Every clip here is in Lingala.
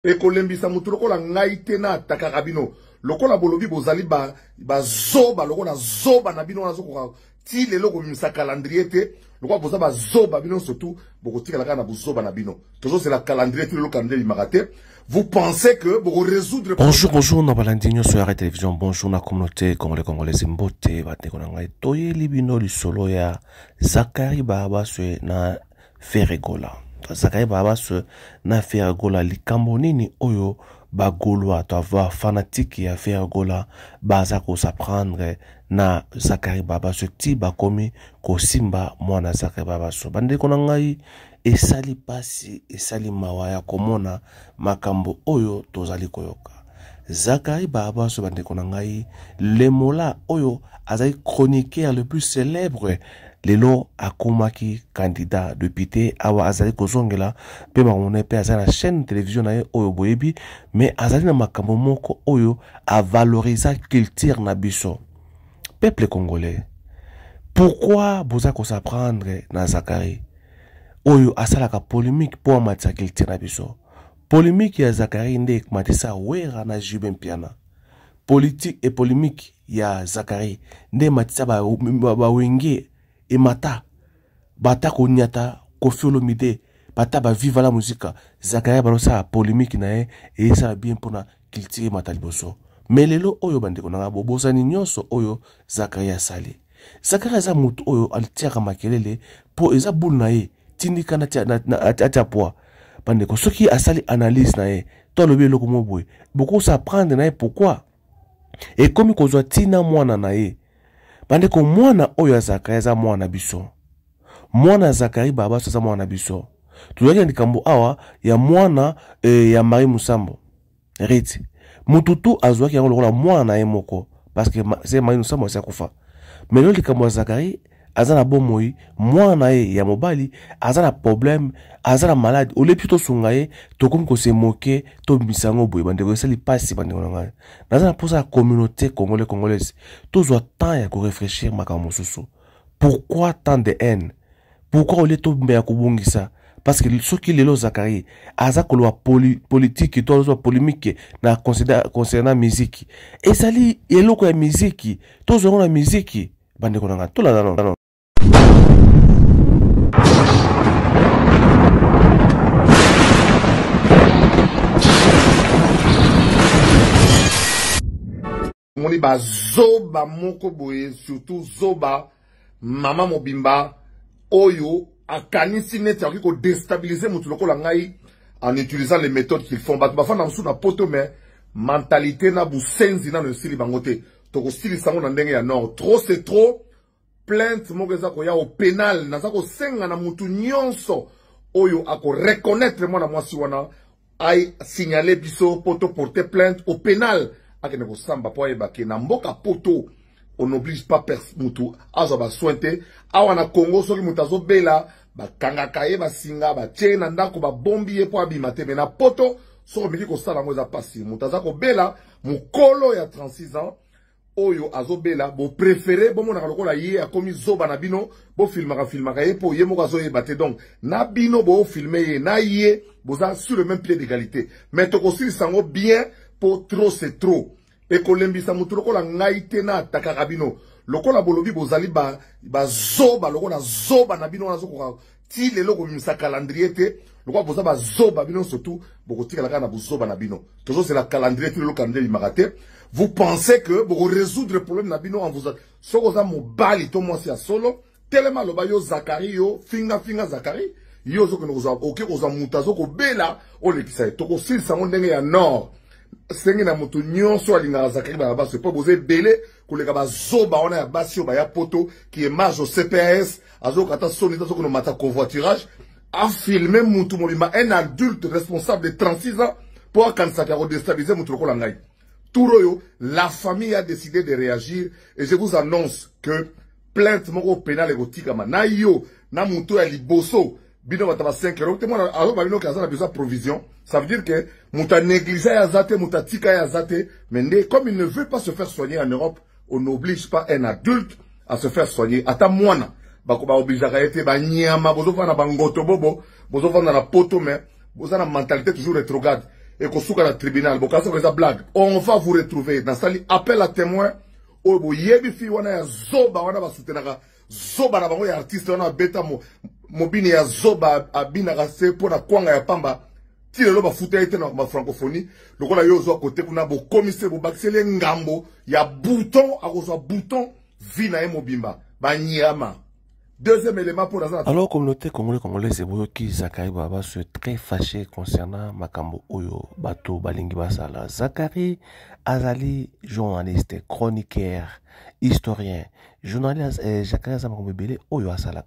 E kolembisa mutu lokola ngai te na atakaka bino. Lokola bolobi bozali zoba lokola zoba na bino nazokoka ti lelo komimisa calendrier te. Lokola boza zoba bino surtout bokotika kaka na bozoba na bino. Toujours c'est la calendrier ti lelo calendrier limagate. Vous pensez que vous résoudre... Bonjour, nous avons sur la télévision. Bonjour, la communauté congolaise Mbote. Toye libino li solo ya Zakari Baba se na Ferregola. Zakari Baba se na Ferregola li kambonini oyo bagolwa to avoir fanatique ya Ferregola baza ko s'apprendre na Zakari Baba se ti bakomi ko simba mwana Zakari Baba so bande konangai esali pasi esali mawaya komona makambo oyo tozali koyoka Zakari Baba so bande konangai le mola oyo azali chroniqueur le plus célèbre lelo akomaki candidat député awa azali kozongela pe bamone pe azali na chaîne télévision na ye oyo boyebi mais azali na makambo moko oyo a valoriser culture na biso peuple congolais. Pourquoi boza ko s'apprendre na Zakari oyo asalaka polémique po amatisa culture na biso? Polémique ya Zakari nde matisa wera na Jubin Piana. Politique et polémique ya Zakari nde matisa ba wenge et mata bata ko nyata Koffi Olomide bata ba viva la musique. Zakari balosa polémique na e ça bien pour na culture mata liboso. Mais lelo oyo bande ko na bobosa ni nyonso oyo Zakari asali. Zakari za mutu oyo alitiaka makelele po eza boule na ye tindika na atia poa bande ko soki asali analyse na ye to lobi eloko mobwe beaucoup s'apprendre na ye pourquoi et comme kozwa tina mwana na ye bande ko mwana oyo Zakari za mwana biso mwana Zakari Baba so za mwana biso tuyaki ndikambo awa ya mwana ya Marie Musambo reti mututu azwaki yango lokola mwana na ye moko parce que c'est Marie Musambo sa kufa mais le likambo Zakari azana bomoi mwana ye ya mobali azana problème azana malade ole plutôt sungaye to comme ko se moquer to misango boy bande ko sali pasi bande ko ngana nazana pour la communauté congolaise toujours temps ya ko réfléchir makambo susu pourquoi tant de haine pourquoi ole to mbe ya kubungisa parce que ce qui lelo Zakari aza ko loi politique to loi polémique na concernant musique et sali eloko ya musique to zo na musique bande ko ngana to la non Moni ba zoba moko boye surtout zoba mama mobimba oyo akanisi neti aki ko déstabiliser mutu lokola ngai en utilisant les méthodes qu'ils font ba fana msu na poto mais mentalité na busenzi na no sili bangote to ko sili sango na ndenge ya nord trop c'est trop plainte moko eza ko ya au pénal na za ko senga na mutu nyonso oyo ako reconnaître mwana mwasi wana ay signaler biso poto porter plainte au pénal akene ko samba po yeba ke na mboka poto on n'oblige pas mutu azo ba sointe awa na Congo soki mutu azo bela ba kangaka ye ba singa ba tie na ndako ba bombi ye po abima te na poto so miki ko sala ngo za pasi mutu aza ko bela mukolo ya 36 ans oyo azo bela bo préféré bo mona lokola ye akomi zoba na bino bo filmaka ye po ye moko azo yeba te donc na bino bo filmer ye na ye boza sur le même pied d'égalité mais to ko sili sango bien pour trop c'est trop et kolembisa mutu lokola ngai te na atakaka bino lokola bolobi bozali zoba lokola zoba na bino nazokoka ti lelo komimisa calendrier te lokola boza zoba bino surtout bokotika kaka na bozoba na bino toujours c'est la calendrier ti lelo calendrier limagate. Vous pensez que vous résoudre le problème na bino en vous sokoza mobali to mwasi ya solo tellement loba yo Zakari yo finga Zakari yo zo kono koza oke koza mutazo ko bela o lekisa to ko sili sango ndenge ya nord sengi na mutu nyonso alinga Zakari Baba se po boze belé koleka ba zoba ona ya basi ba ya poto qui est marge au CPS azo kata soni to ko no mata convoiturage a filmer mutu mobima un adulte responsable de 36 ans pour kanisa ka déstabiliser mutu lokola ngai Touroyo, la famille a décidé de réagir et je vous annonce que plainte moko pénal érotique na yo na mutu ya liboso bino bataba 5 euros te mona alo ba bino kaza na besoin provision ça veut dire que muta négligé ya zate muta tika ya zate mais comme il ne veut pas se faire soigner en Europe on n'oblige pas un adulte à se faire soigner ata mwana bako ba oblige ka ete ba nyama bozo fana ba ngoto bobo bozo fana na poto mais bozo na mentalité toujours rétrograde et qu'on souka la tribunal bon quand ça blague on va vous retrouver dans sali appel à témoin o bo yebi fi wana ya zoba wana ba soutenaka zoba na bango ya artiste wana beta mobini ya zoba abinaka se pour na kwanga ya pamba ti lelo ba futa ete na francophonie lokola yo zo côté kuna bo commissaire bo bakisele ngambo ya bouton akozwa bouton vina e mobimba ba nyama. Deuxième élément pour la... Alors, communauté congolaise, c'est qui Zakari Baba se très fâché concernant Makambo Oyo, Bato, Balingi Basala. Zakari Azali, journaliste, chroniqueur, historien, journaliste, Zakari Azamakombe Bele, Oyo Asala.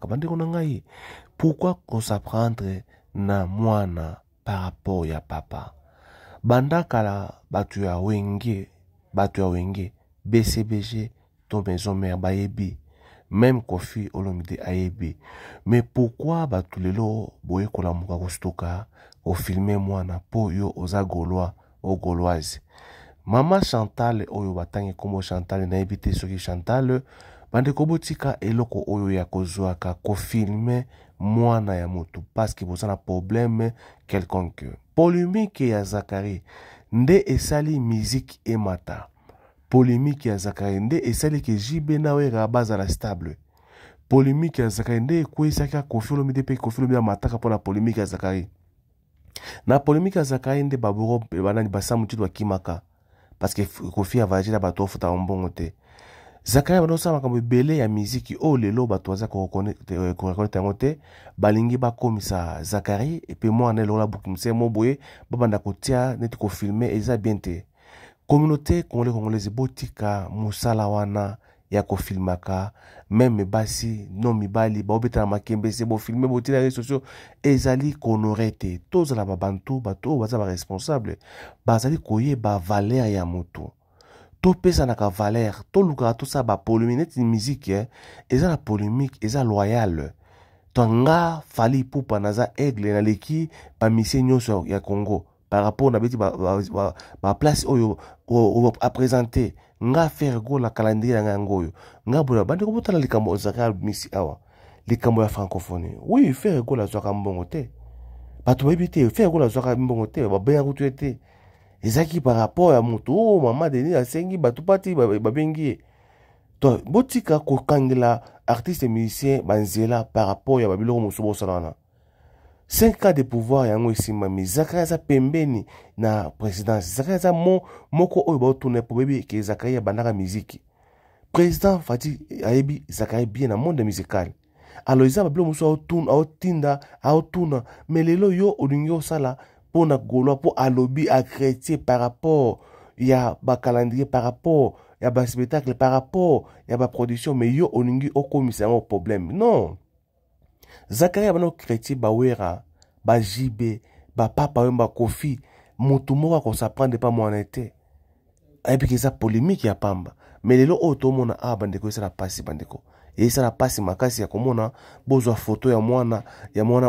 Pourquoi qu'on s'apprendre na moana par rapport à papa? Banda kala Batu ya Wenge, BCBG, ton maison mère Bayebi. Même Kofi Olomide Ayebi. Mais pourquoi Batulelo boye kolamuka kostoka au filmer moi na po yo oza gaulois au gauloise. Mama Chantal oyo batangi komo Chantal na ebité soki Chantal bande kobotika eloko oyo ya kozwaka ko filmer moi na ya mutu parce que vous avez un problème quelconque. Polémique ya Zakari nde esali musique et mata. Polémique ya Zakari nde esali ke jibe nawe rabaza la stable. Polémique ya Zakari nde kwesaka Kofi Olomide pe Kofi Olomide mataka pour la polémique ya Zakari. Na polémique ya Zakari nde baburo banani basamu tido kimaka parce que Kofi a vagé la bato futa mbongo te. Zakari bano sama comme belé ya musique o lelo bato za ko reconnaître ngote balingi ba komisa Zakari et puis moi na lola bukimse mo boye babanda ko tia net ko filmer eza bien te. Communauté congolaise botika musala wana ya ko filmaka même basi no mibali ba obeta makembe se bo filmer botina les sociaux ezali konorete tous la babantu bato baza ba responsable bazali koye ba valeur ya moto to pesa na ka valeur to luka to sa ba polémique musique eza la polémique eza loyal tonga fali pupa naza aigle na leki ba mission nyonso ya Congo par rapport à la place où à présenter nga faire go la calendrier nga ngoyo nga bola bande ko botala likambo Zakari misi awa likambo ya francophonie oui faire go la zoka mbongo te bato ebité faire go la zoka mbongo te ba benga kutu ete ezaki par rapport à mutu mama deni asengi bato pati ba bengi to botika ko kangela artiste musicien banzela par rapport ya babilo musubo salana 5 cas de pouvoir yango isimami Zakari za pembeni na présidence Zakari za moko oyo ba tourner pour bébé que Zakari bandaka musique président Fati ayebi Zakari bien na monde musical alors ils a bablo muso autuna mais lelo yo olingo sala pour na golo pour alobi à chrétien par rapport ya ba calendrier par rapport ya ba spectacle par rapport ya ba production mais yo olingi au commissaire au problème non Zakari abano chrétien bawera ba jibe ba papa wemba Kofi mutu moko ko s'apprendre pas moanete et puis que ça polémique ya pamba mais lelo auto mona bandeko ça la passe bandeko et ça la passe makasi ya komona bozwa photo ya mwana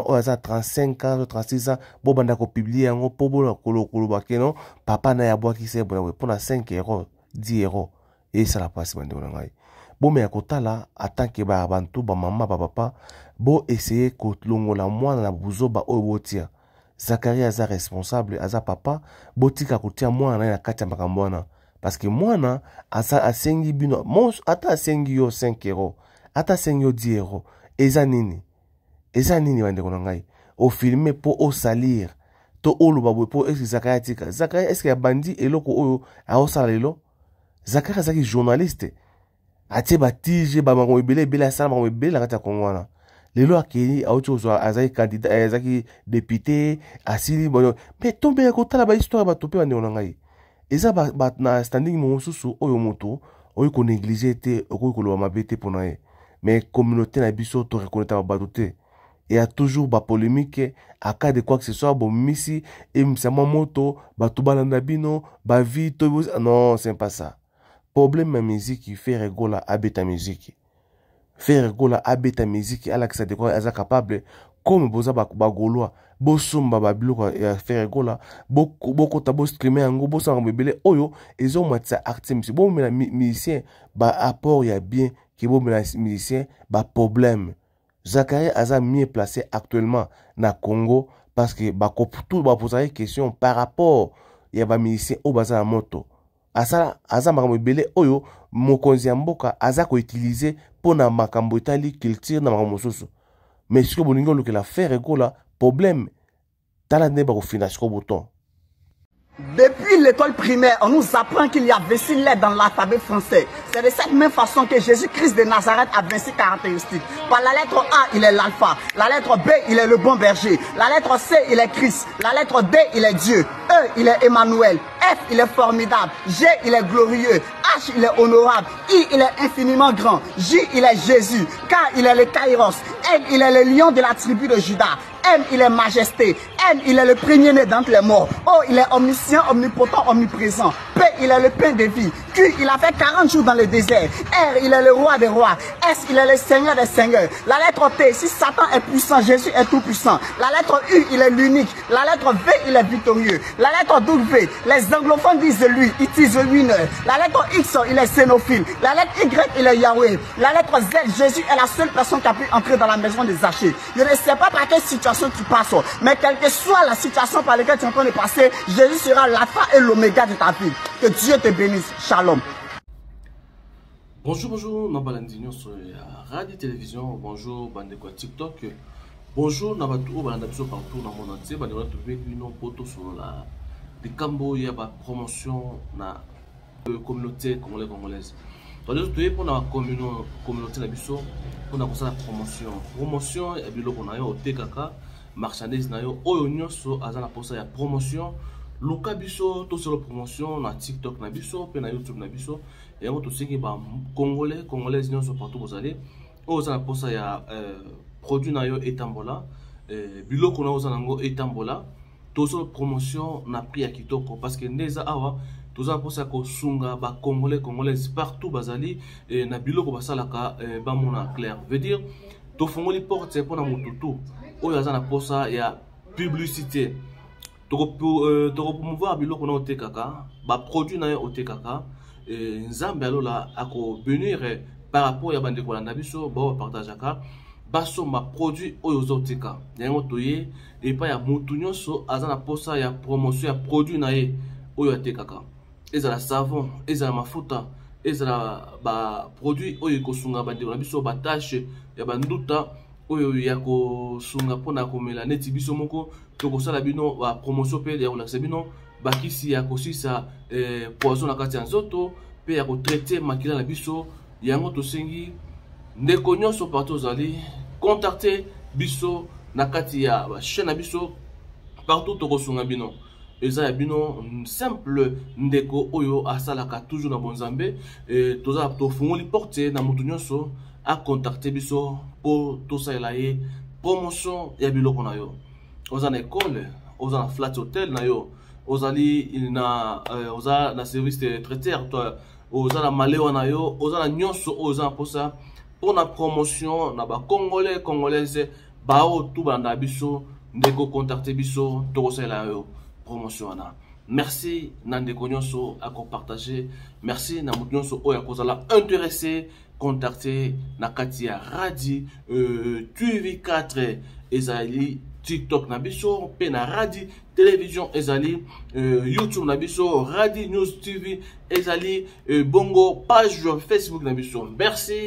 o za 35 ans 36 ans bo banda ko publier yango po bo kolo bakeno papa na ya bwaki se bona pour na 5 euros 10 euros et ça la passe bandeko ngai bo me akotala atanke ba bantu ba mama ba papa bo essayer ko longola mwana na buzoba oyo botia Zakari aza responsable aza papa botika kotia mwana na kati ya makambo wana parce que mwana asa asengi bino ata asengi yo 5 euros ata asengi yo 10 euros eza nini bandeko na ngai o filmer po o salir to oloba bo po est Zakari tika Zakari est-ce que bandi eloko oyo aosala lelo Zakari azaki journaliste atie batije ba mango ebele asala mango ebele na kati ya Kongo wana lelo akeli auto azaki candidat azaki député asili bono mais tombe kotala ba histoire ba topé bande ngai eza ba na standing mosusu oyo moto oyo ko négliger te oyo ko lo mabete pona ye mais communauté na biso to reconnaître ba te et a toujours ba polémique à cas de quoi que ce soit bon misi et msama moto ba tubalanda bino ba vie to non c'est pas ça problème ma musique qui fait rigoler abeta musique faire rigoler abeta musique ala que ça de quoi est capable comme boza ba golois bosumba ba biloko ya faire rigoler boko tabo streamer ngo bosa ngobele oyo ezo matsa artiste bon mais musicien ba apport ya bien qui bon mais musicien ba problème Zakari aza mieux placé actuellement na Congo parce que tout va poser des questions par rapport il y a des musiciens au bazar à moto aza makambo ebele oyo mokonzi ya mboka aza ko utiliser pour na makambo etali culture na makambo mosusu mais ce que bolingo lokela faire ekola problème tala ne ba ko finance ko bouton. Depuis l'école primaire, on nous apprend qu'il y a 26 lettres dans l'alphabet français. C'est de cette même façon que Jésus-Christ de Nazareth a 26 caractéristiques. Par la lettre A, il est l'alpha. La lettre B, il est le bon berger. La lettre C, il est Christ. La lettre D, il est Dieu. E, il est Emmanuel. F, il est formidable. G, il est glorieux. H, il est honorable. I, il est infiniment grand. J, il est Jésus. K, il est le Kairos. L, il est le lion de la tribu de Juda. M, il est majesté. N, il est le premier-né d'entre les morts. O, il est omniscient, omnipotent, omniprésent. P, il est le pain de vie. Q, il a fait 40 jours dans le désert. R, il est le roi des rois. S, il est le seigneur des seigneurs. La lettre T, si Satan est puissant, Jésus est tout puissant. La lettre U, il est l'unique. La lettre V, il est victorieux. La lettre W, les anglophones disent lui, it is a winner. La lettre X, il est xénophile. La lettre Y, il est Yahweh. La lettre Z, Jésus est la seule personne qui a pu entrer dans la maison des Zachée. Je ne sais pas par quelle situation tu passes, mais quelle que soit la situation par laquelle tu es en train de passer, Jésus sera l'alpha et l'oméga de ta vie. Que Dieu te bénisse. Shalom. Bonjour, bonjour, Nabalandinho sur Radio Télévision. Bonjour, Bandeko TikTok. Bonjour, Nabatou, Bandabiso partout dans le monde entier. Bandeko trouver une photo sur la de Cambo, il y a une promotion na communauté congolaise. Donc, tu es pour la communauté Nabiso, pour la promotion. Promotion, il y a bilo qu'on a eu au TKK, marchandise na yo, oyo so azana pour ça, il y a promotion. Luka biso, tout sur la promotion, na TikTok na biso, puis na YouTube na biso. Et on tout ce qui va congolais sont partout vous allez. Aux pour ça il y a produit na yo etambola, bilo qu'on a aux anango etambola. Tout sur la promotion na prix à kitoko parce que neza awa tout ça pour ça ko sunga ba congolais partout bazali et na bilo ko basalaka ba mona clair. Veut dire to fongoli porte pour na mututu. Oyo azana pour ça il y a publicité. Pour promouvoir bilo qu'on a au TKK, ba produit na au TKK, nzambe alola ako venir par rapport à bande ko landa biso ba partageaka baso ma produit oyo zo TK. Yango toye et pas ya mutu nyonso azana posa ya promotion ya produit na ye oyo TKK. Ezala savon, ezala mafuta, ezala ba produit oyo ko sunga bande ko biso ba tâche ya banduta oyo ya ko sunga pona ko mela neti biso moko to ko sala bino ba promotion pe ya ko bino ba kisi ya ko sisa poison na kati ya nzoto pe ya ko traiter makila na biso yango to sengi ndeko nyonso partout zali contacter biso na kati ya ba chaîne na biso partout to ko sunga bino eza ya bino simple ndeko oyo asalaka toujours na bonzambe toza to fungoli porte na mutu nyonso à contacter biso pour tout ça là et promotion ya biloko na yo oza na école oza na flat hotel na yo ozali oza na service de traiteur toi oza na malewa na yo oza na nyonso oza pour ça pour na promotion na ba congolaise ba o tout banda biso ndeko contacter biso to ça là yo promotion na. Merci Nandeko nyonso à partager. Merci na mutu nyonso oya kozala intéressé contacter Nakatia Radi TV4 ezali TikTok nabiso pe na Radi Télévision ezali YouTube nabiso Radi News TV ezali bongo page Facebook nabiso. Merci.